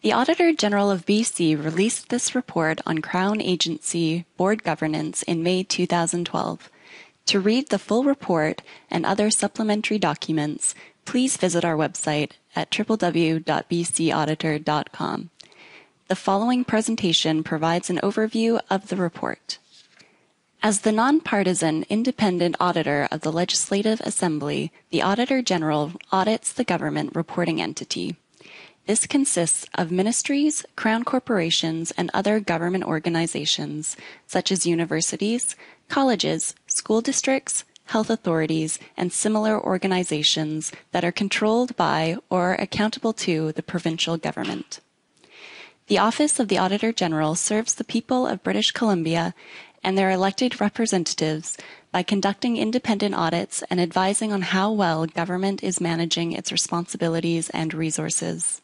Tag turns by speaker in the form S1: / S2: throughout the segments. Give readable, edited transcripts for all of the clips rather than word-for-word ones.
S1: The Auditor General of BC released this report on Crown Agency Board Governance in May 2012. To read the full report and other supplementary documents, please visit our website at www.bcauditor.com. The following presentation provides an overview of the report. As the nonpartisan independent auditor of the Legislative Assembly, the Auditor General audits the government reporting entity. This consists of ministries, crown corporations, and other government organizations, such as universities, colleges, school districts, health authorities, and similar organizations that are controlled by or accountable to the provincial government. The Office of the Auditor General serves the people of British Columbia and their elected representatives by conducting independent audits and advising on how well government is managing its responsibilities and resources.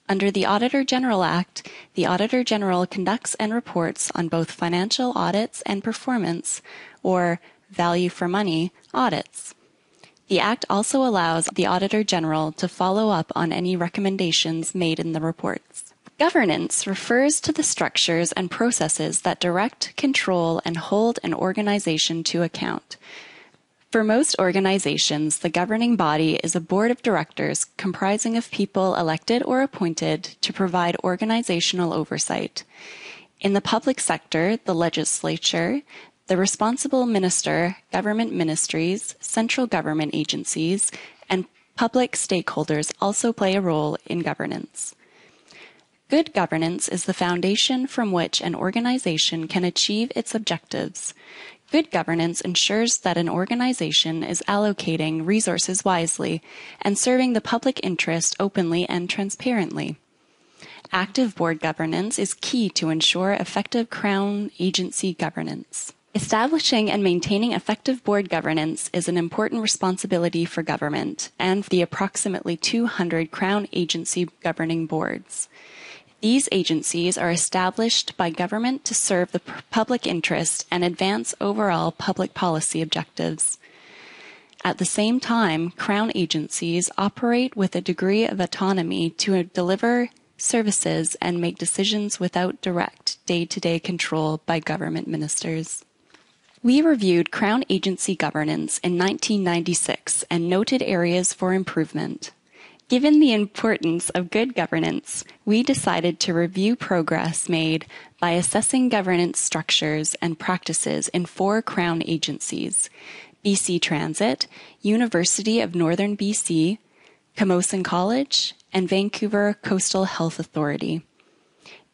S1: Under the Auditor General Act, the Auditor General conducts and reports on both financial audits and performance, or value for money, audits. The Act also allows the Auditor General to follow up on any recommendations made in the reports. Governance refers to the structures and processes that direct, control, and hold an organization to account. For most organizations, the governing body is a board of directors comprising of people elected or appointed to provide organizational oversight. In the public sector, the legislature, the responsible minister, government ministries, central government agencies, and public stakeholders also play a role in governance. Good governance is the foundation from which an organization can achieve its objectives. Good governance ensures that an organization is allocating resources wisely and serving the public interest openly and transparently. Active board governance is key to ensure effective Crown agency governance. Establishing and maintaining effective board governance is an important responsibility for government and the approximately 200 Crown agency governing boards. These agencies are established by government to serve the public interest and advance overall public policy objectives. At the same time, Crown agencies operate with a degree of autonomy to deliver services and make decisions without direct day-to-day control by government ministers. We reviewed Crown agency governance in 1996 and noted areas for improvement. Given the importance of good governance, we decided to review progress made by assessing governance structures and practices in 4 Crown agencies: BC Transit, University of Northern BC, Camosun College, and Vancouver Coastal Health Authority.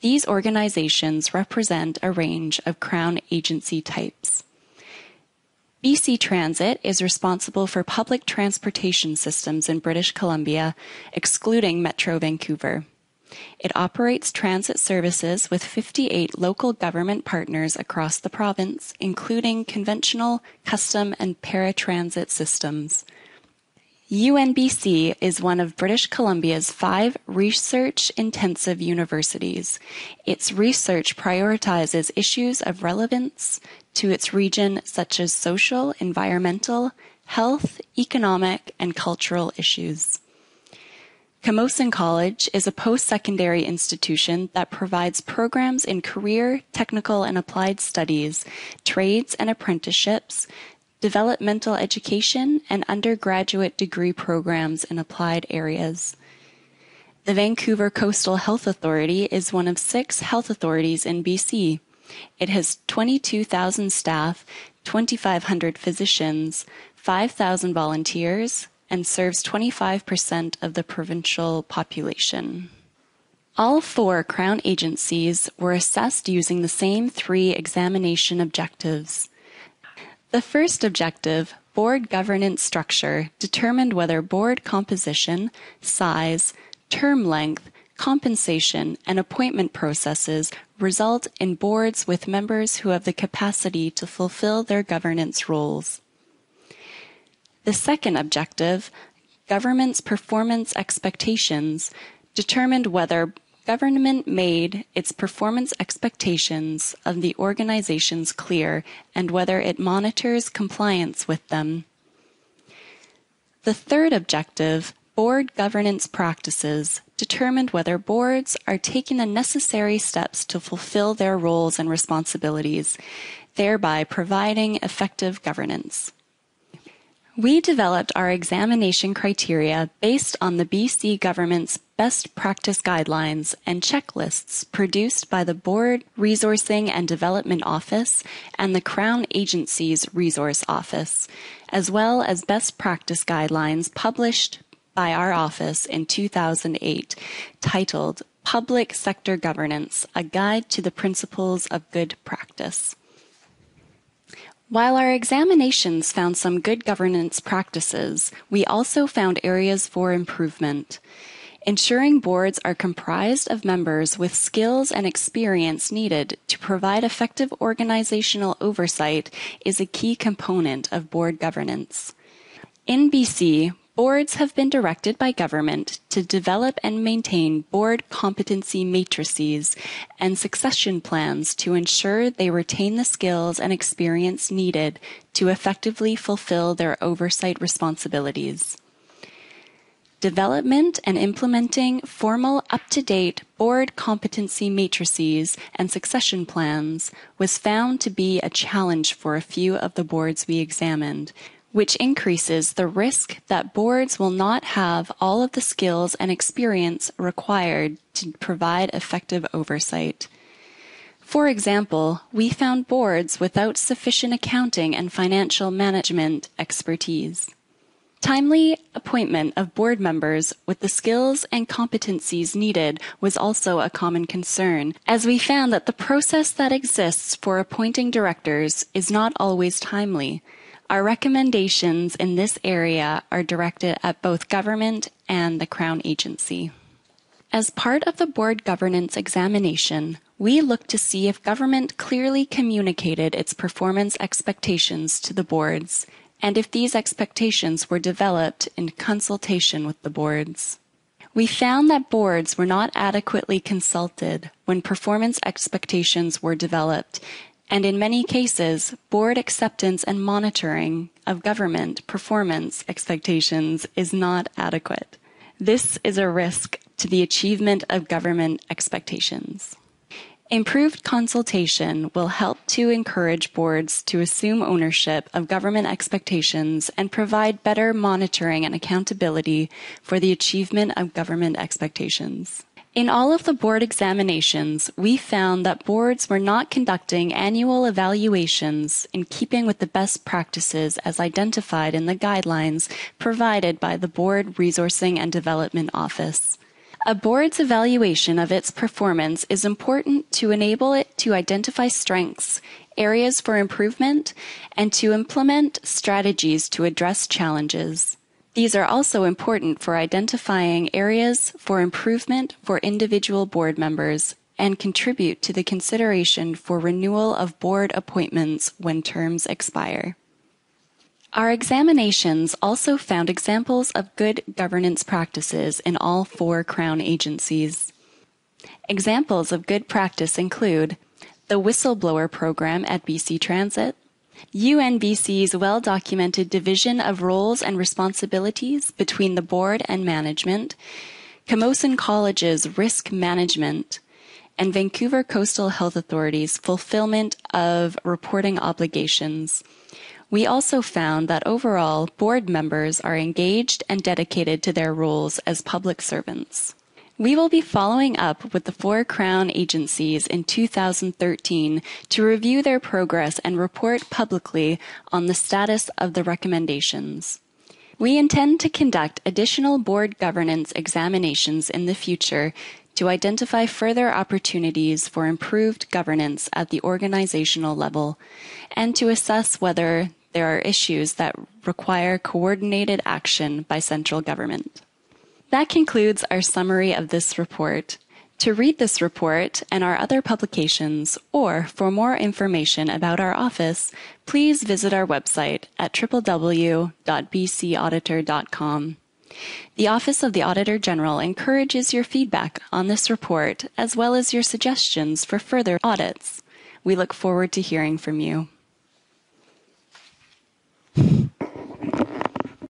S1: These organizations represent a range of Crown agency types. BC Transit is responsible for public transportation systems in British Columbia, excluding Metro Vancouver. It operates transit services with 58 local government partners across the province, including conventional, custom, and paratransit systems. UNBC is one of British Columbia's 5 research-intensive universities. Its research prioritizes issues of relevance to its region such as social, environmental, health, economic, and cultural issues. Camosun College is a post-secondary institution that provides programs in career, technical, and applied studies, trades and apprenticeships, developmental education, and undergraduate degree programs in applied areas. The Vancouver Coastal Health Authority is one of 6 health authorities in BC. It has 22,000 staff, 2,500 physicians, 5,000 volunteers, and serves 25% of the provincial population. All 4 Crown agencies were assessed using the same 3 examination objectives. The first objective, board governance structure, determined whether board composition, size, term length, compensation, and appointment processes result in boards with members who have the capacity to fulfill their governance roles. The second objective, government's performance expectations, determined whether government made its performance expectations of the organizations clear and whether it monitors compliance with them. The third objective, board governance practices determined whether boards are taking the necessary steps to fulfill their roles and responsibilities, thereby providing effective governance. We developed our examination criteria based on the BC government's best practice guidelines and checklists produced by the Board Resourcing and Development Office and the Crown Agency's Resource Office, as well as best practice guidelines published by our office in 2008, titled Public Sector Governance, A Guide to the Principles of Good Practice. While our examinations found some good governance practices, we also found areas for improvement. Ensuring boards are comprised of members with skills and experience needed to provide effective organizational oversight is a key component of board governance. In BC, boards have been directed by government to develop and maintain board competency matrices and succession plans to ensure they retain the skills and experience needed to effectively fulfill their oversight responsibilities. Development and implementing formal, up-to-date board competency matrices and succession plans was found to be a challenge for a few of the boards we examined, which increases the risk that boards will not have all of the skills and experience required to provide effective oversight. For example, we found boards without sufficient accounting and financial management expertise. Timely appointment of board members with the skills and competencies needed was also a common concern, as we found that the process that exists for appointing directors is not always timely. Our recommendations in this area are directed at both government and the Crown Agency. As part of the board governance examination, we looked to see if government clearly communicated its performance expectations to the boards, and if these expectations were developed in consultation with the boards. We found that boards were not adequately consulted when performance expectations were developed, and in many cases, board acceptance and monitoring of government performance expectations is not adequate. This is a risk to the achievement of government expectations. Improved consultation will help to encourage boards to assume ownership of government expectations and provide better monitoring and accountability for the achievement of government expectations. In all of the board examinations, we found that boards were not conducting annual evaluations in keeping with the best practices as identified in the guidelines provided by the Board Resourcing and Development Office. A board's evaluation of its performance is important to enable it to identify strengths, areas for improvement, and to implement strategies to address challenges. These are also important for identifying areas for improvement for individual board members and contribute to the consideration for renewal of board appointments when terms expire. Our examinations also found examples of good governance practices in all 4 Crown agencies. Examples of good practice include the whistleblower program at BC Transit, UNBC's well-documented division of roles and responsibilities between the board and management, Camosun College's risk management, and Vancouver Coastal Health Authority's fulfillment of reporting obligations. We also found that overall, board members are engaged and dedicated to their roles as public servants. We will be following up with the 4 Crown agencies in 2013 to review their progress and report publicly on the status of the recommendations. We intend to conduct additional board governance examinations in the future to identify further opportunities for improved governance at the organizational level and to assess whether there are issues that require coordinated action by central government. That concludes our summary of this report. To read this report and our other publications, or for more information about our office, please visit our website at www.bcauditor.com. The Office of the Auditor General encourages your feedback on this report, as well as your suggestions for further audits. We look forward to hearing from you.